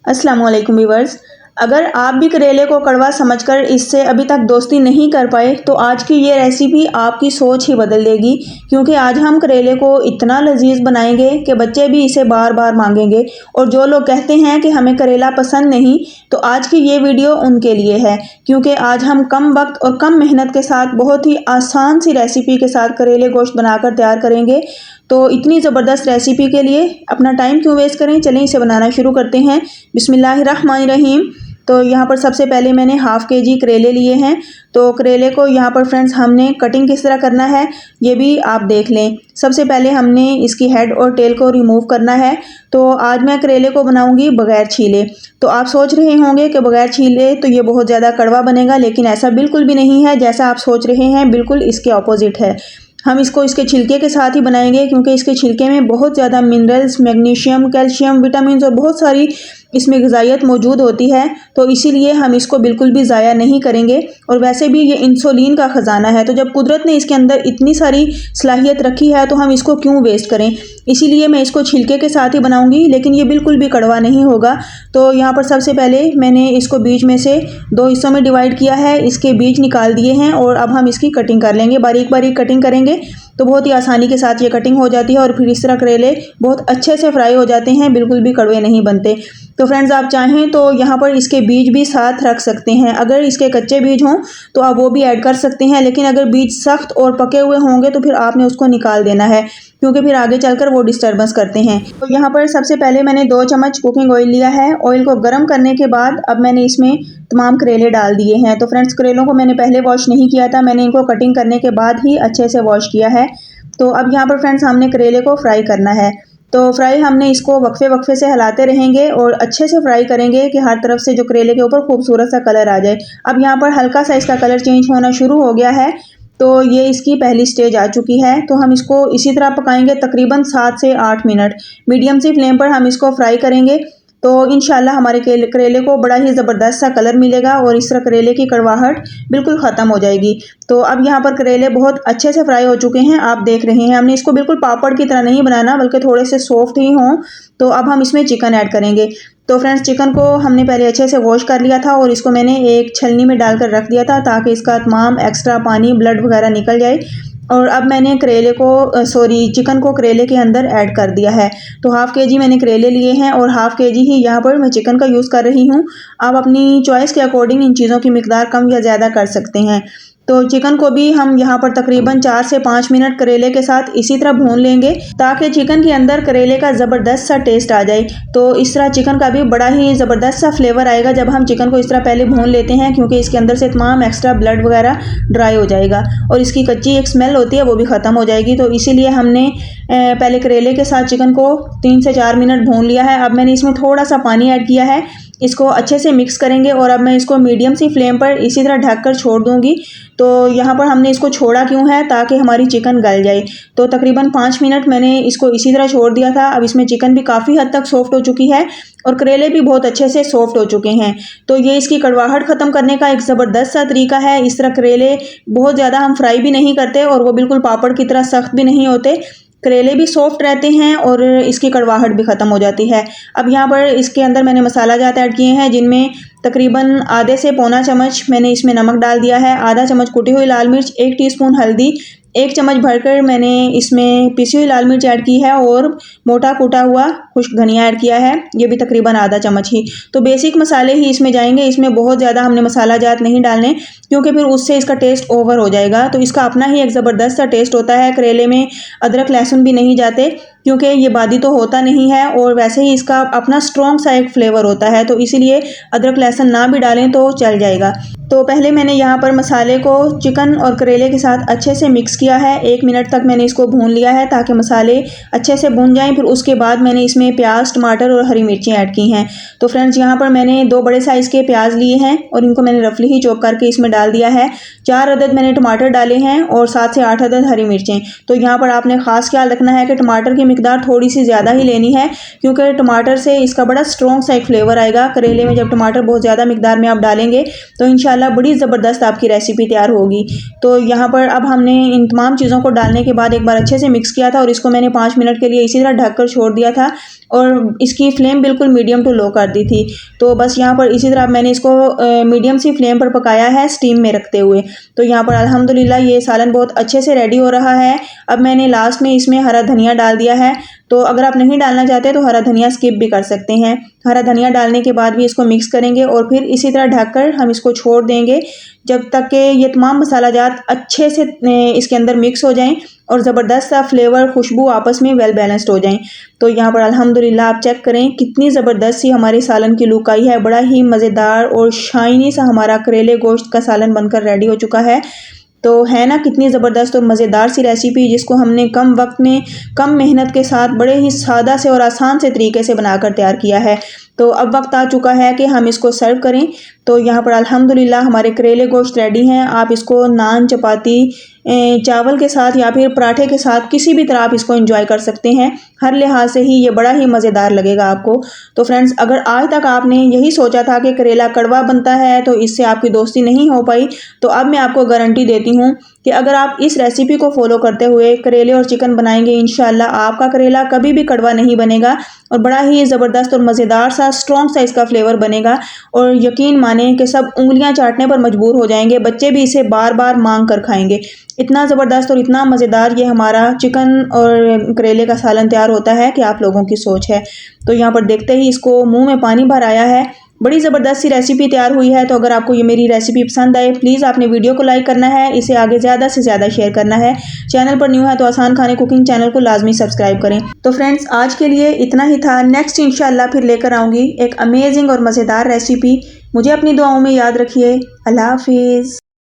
अस्सलाम वालेकुम व्यूअर्स। अगर आप भी करेले को कड़वा समझकर इससे अभी तक दोस्ती नहीं कर पाए तो आज की ये रेसिपी आपकी सोच ही बदल देगी, क्योंकि आज हम करेले को इतना लजीज बनाएंगे कि बच्चे भी इसे बार बार मांगेंगे। और जो लोग कहते हैं कि हमें करेला पसंद नहीं, तो आज की ये वीडियो उनके लिए है, क्योंकि आज हम कम वक्त और कम मेहनत के साथ बहुत ही आसान सी रेसिपी के साथ करेले गोश्त बनाकर तैयार करेंगे। तो इतनी ज़बरदस्त रेसिपी के लिए अपना टाइम क्यों वेस्ट करें, चलें इसे बनाना शुरू करते हैं। बिस्मिल्लाहिर्रहमानिर्रहीम। तो यहाँ पर सबसे पहले मैंने हाफ़ केजी करेले लिए हैं। तो करेले को यहाँ पर फ्रेंड्स हमने कटिंग किस तरह करना है ये भी आप देख लें। सबसे पहले हमने इसकी हेड और टेल को रिमूव करना है। तो आज मैं करेले को बनाऊंगी बगैर छीले। तो आप सोच रहे होंगे कि बगैर छीले तो ये बहुत ज़्यादा कड़वा बनेगा, लेकिन ऐसा बिल्कुल भी नहीं है जैसा आप सोच रहे हैं, बिल्कुल इसके ऑपोजिट है। हम इसको इसके छिलके के साथ ही बनाएंगे, क्योंकि इसके छिलके में बहुत ज़्यादा मिनरल्स, मैग्नीशियम, कैल्शियम, विटामिन और बहुत सारी इसमें ग़िज़ाइयत मौजूद होती है। तो इसीलिए हम इसको बिल्कुल भी ज़ाया नहीं करेंगे। और वैसे भी ये इंसुलिन का ख़जाना है, तो जब कुदरत ने इसके अंदर इतनी सारी सलाहियत रखी है तो हम इसको क्यों वेस्ट करें। इसीलिए मैं इसको छिलके के साथ ही बनाऊंगी, लेकिन ये बिल्कुल भी कड़वा नहीं होगा। तो यहाँ पर सबसे पहले मैंने इसको बीच में से 2 हिस्सों में डिवाइड किया है, इसके बीज निकाल दिए हैं और अब हम इसकी कटिंग कर लेंगे। बारीक बारीक कटिंग करेंगे तो बहुत ही आसानी के साथ ये कटिंग हो जाती है और फिर इस तरह करेले बहुत अच्छे से फ्राई हो जाते हैं, बिल्कुल भी कड़वे नहीं बनते। तो फ्रेंड्स आप चाहें तो यहाँ पर इसके बीज भी साथ रख सकते हैं। अगर इसके कच्चे बीज हों तो आप वो भी ऐड कर सकते हैं, लेकिन अगर बीज सख्त और पके हुए होंगे तो फिर आपने उसको निकाल देना है, क्योंकि फिर आगे चलकर वो डिस्टर्बेंस करते हैं। तो यहाँ पर सबसे पहले मैंने 2 चम्मच कुकिंग ऑयल लिया है। ऑयल को गर्म करने के बाद अब मैंने इसमें तमाम करेले डाल दिए हैं। तो फ्रेंड्स करेलों को मैंने पहले वॉश नहीं किया था, मैंने इनको कटिंग करने के बाद ही अच्छे से वॉश किया है। तो अब यहाँ पर फ्रेंड्स हमने करेले को फ्राई करना है। तो फ्राई हमने इसको वक्फे वक्फे से हिलाते रहेंगे और अच्छे से फ्राई करेंगे कि हर तरफ से जो करेले के ऊपर खूबसूरत सा कलर आ जाए। अब यहाँ पर हल्का सा इसका कलर चेंज होना शुरू हो गया है, तो ये इसकी पहली स्टेज आ चुकी है। तो हम इसको इसी तरह पकाएंगे तकरीबन 7 से 8 मिनट। मीडियम सी फ्लेम पर हम इसको फ्राई करेंगे, तो इंशाल्लाह हमारे करेले को बड़ा ही ज़बरदस्त सा कलर मिलेगा और इस तरह करेले की कड़वाहट बिल्कुल ख़त्म हो जाएगी। तो अब यहाँ पर करेले बहुत अच्छे से फ्राई हो चुके हैं, आप देख रहे हैं। हमने इसको बिल्कुल पापड़ की तरह नहीं बनाना, बल्कि थोड़े से सॉफ्ट ही हों। तो अब हम इसमें चिकन ऐड करेंगे। तो फ्रेंड्स चिकन को हमने पहले अच्छे से वॉश कर लिया था और इसको मैंने एक छलनी में डालकर रख दिया था, ताकि इसका तमाम एक्स्ट्रा पानी, ब्लड वगैरह निकल जाए। और अब मैंने चिकन को करेले के अंदर ऐड कर दिया है। तो हाफ़ केजी मैंने करेले लिए हैं और हाफ़ केजी ही यहाँ पर मैं चिकन का यूज़ कर रही हूँ। आप अपनी चॉइस के अकॉर्डिंग इन चीज़ों की मिकदार कम या ज़्यादा कर सकते हैं। तो चिकन को भी हम यहाँ पर तकरीबन 4 से 5 मिनट करेले के साथ इसी तरह भून लेंगे, ताकि चिकन के अंदर करेले का ज़बरदस्त सा टेस्ट आ जाए। तो इस तरह चिकन का भी बड़ा ही ज़बरदस्त सा फ्लेवर आएगा जब हम चिकन को इस तरह पहले भून लेते हैं, क्योंकि इसके अंदर से तमाम एक्स्ट्रा ब्लड वगैरह ड्राई हो जाएगा और इसकी कच्ची एक स्मेल होती है वो भी ख़त्म हो जाएगी। तो इसीलिए हमने पहले करेले के साथ चिकन को 3 से 4 मिनट भून लिया है। अब मैंने इसमें थोड़ा सा पानी ऐड किया है, इसको अच्छे से मिक्स करेंगे और अब मैं इसको मीडियम सी फ्लेम पर इसी तरह ढककर छोड़ दूंगी। तो यहाँ पर हमने इसको छोड़ा क्यों है, ताकि हमारी चिकन गल जाए। तो तकरीबन 5 मिनट मैंने इसको इसी तरह छोड़ दिया था। अब इसमें चिकन भी काफ़ी हद तक सॉफ्ट हो चुकी है और करेले भी बहुत अच्छे से सॉफ्ट हो चुके हैं। तो ये इसकी कड़वाहट ख़त्म करने का एक ज़बरदस्त सा तरीका है। इस तरह करेले बहुत ज़्यादा हम फ्राई भी नहीं करते और वो बिल्कुल पापड़ की तरह सख्त भी नहीं होते, करेले भी सॉफ्ट रहते हैं और इसकी कड़वाहट भी ख़त्म हो जाती है। अब यहाँ पर इसके अंदर मैंने मसाला जात ऐड किए हैं, जिनमें तकरीबन आधे से पौना चम्मच मैंने इसमें नमक डाल दिया है, आधा चम्मच कुटी हुई लाल मिर्च, 1 टीस्पून हल्दी, 1 चम्मच भरकर मैंने इसमें पिसी हुई लाल मिर्च ऐड की है और मोटा कूटा हुआ खुश्क धनिया ऐड किया है, ये भी तकरीबन आधा चम्मच ही। तो बेसिक मसाले ही इसमें जाएंगे, इसमें बहुत ज़्यादा हमने मसाला जात नहीं डालने, क्योंकि फिर उससे इसका टेस्ट ओवर हो जाएगा। तो इसका अपना ही एक ज़बरदस्त सा टेस्ट होता है। करेले में अदरक लहसुन भी नहीं जाते, क्योंकि ये बादी तो होता नहीं है और वैसे ही इसका अपना स्ट्रॉन्ग सा एक फ्लेवर होता है, तो इसीलिए अदरक लहसुन ना भी डालें तो चल जाएगा। तो पहले मैंने यहाँ पर मसाले को चिकन और करेले के साथ अच्छे से मिक्स किया है। 1 मिनट तक मैंने इसको भून लिया है, ताकि मसाले अच्छे से भून जाएं। फिर उसके बाद मैंने इसमें प्याज, टमाटर और हरी मिर्ची ऐड की हैं। तो फ्रेंड्स यहाँ पर मैंने 2 बड़े साइज़ के प्याज लिए हैं और इनको मैंने रफली ही चॉप करके इसमें डाल दिया है। 4 अदद मैंने टमाटर डाले हैं और 7 से 8 अदद हरी मिर्चें। तो यहाँ पर आपने ख़ास ख्याल रखना है कि टमाटर की मिकदार थोड़ी सी ज़्यादा ही लेनी है, क्योंकि टमाटर से इसका बड़ा स्ट्रॉन्ग सा एक फ्लेवर आएगा। करेले में जब टमाटर बहुत ज़्यादा मिकदार में आप डालेंगे तो इंशाल्लाह बड़ी ज़बरदस्त आपकी रेसिपी तैयार होगी। तो यहाँ पर अब हमने इन तमाम चीज़ों को डालने के बाद एक बार अच्छे से मिक्स किया था और इसको मैंने 5 मिनट के लिए इसी तरह ढक कर छोड़ दिया था और इसकी फ्लेम बिल्कुल मीडियम टू लो कर दी थी। तो बस यहाँ पर इसी तरह मैंने इसको मीडियम सी फ्लेम पर पकाया है स्टीम में रखते हुए। तो यहाँ पर अल्हम्दुलिल्लाह ये सालन बहुत अच्छे से रेडी हो रहा है। अब मैंने लास्ट में इसमें हरा धनिया डाल दिया है। तो अगर आप नहीं डालना चाहते तो हरा धनिया स्किप भी कर सकते हैं। हरा धनिया डालने के बाद भी इसको मिक्स करेंगे और फिर इसी तरह ढककर हम इसको छोड़ देंगे जब तक कि ये तमाम मसाला जात अच्छे से इसके अंदर मिक्स हो जाएं और ज़बरदस्त सा फ्लेवर खुशबू आपस में वेल बैलेंस्ड हो जाएं। तो यहाँ पर अल्हम्दुलिल्लाह आप चेक करें कितनी ज़बरदस्त सी हमारी सालन की लुक आई है। बड़ा ही मज़ेदार और शाइनी सा हमारा करेले गोश्त का सालन बनकर रेडी हो चुका है। तो है ना कितनी ज़बरदस्त और मज़ेदार सी रेसिपी जिसको हमने कम वक्त में कम मेहनत के साथ बड़े ही सादा से और आसान से तरीके से बनाकर तैयार किया है। तो अब वक्त आ चुका है कि हम इसको सर्व करें। तो यहाँ पर अल्हम्दुलिल्लाह हमारे करेले गोश्त रेडी हैं। आप इसको नान, चपाती, चावल के साथ या फिर पराठे के साथ किसी भी तरह आप इसको एंजॉय कर सकते हैं। हर लिहाज से ही ये बड़ा ही मज़ेदार लगेगा आपको। तो फ्रेंड्स, अगर आज तक आपने यही सोचा था कि करेला कड़वा बनता है तो इससे आपकी दोस्ती नहीं हो पाई, तो अब मैं आपको गारंटी देती हूँ कि अगर आप इस रेसिपी को फॉलो करते हुए करेले और चिकन बनाएंगे इंशाल्लाह आपका करेला कभी भी कड़वा नहीं बनेगा और बड़ा ही ज़बरदस्त और मज़ेदार सा स्ट्रॉन्ग सा इसका फ्लेवर बनेगा। और यकीन माने कि सब उंगलियां चाटने पर मजबूर हो जाएंगे, बच्चे भी इसे बार बार मांग कर खाएंगे। इतना ज़बरदस्त और इतना मज़ेदार ये हमारा चिकन और करेले का सालन तैयार होता है कि आप लोगों की सोच है। तो यहाँ पर देखते ही इसको मुंह में पानी भर आया है। बड़ी ज़बरदस्त सी रेसिपी तैयार हुई है। तो अगर आपको ये मेरी रेसिपी पसंद आए प्लीज़ आपने वीडियो को लाइक करना है, इसे आगे ज़्यादा से ज़्यादा शेयर करना है। चैनल पर न्यू है तो आसान खाने कुकिंग चैनल को लाजमी सब्सक्राइब करें। तो फ्रेंड्स, आज के लिए इतना ही था। नेक्स्ट इंशाल्लाह फिर लेकर आऊँगी एक अमेजिंग और मज़ेदार रेसिपी। मुझे अपनी दुआओं में याद रखिए। अल्लाह हाफिज़।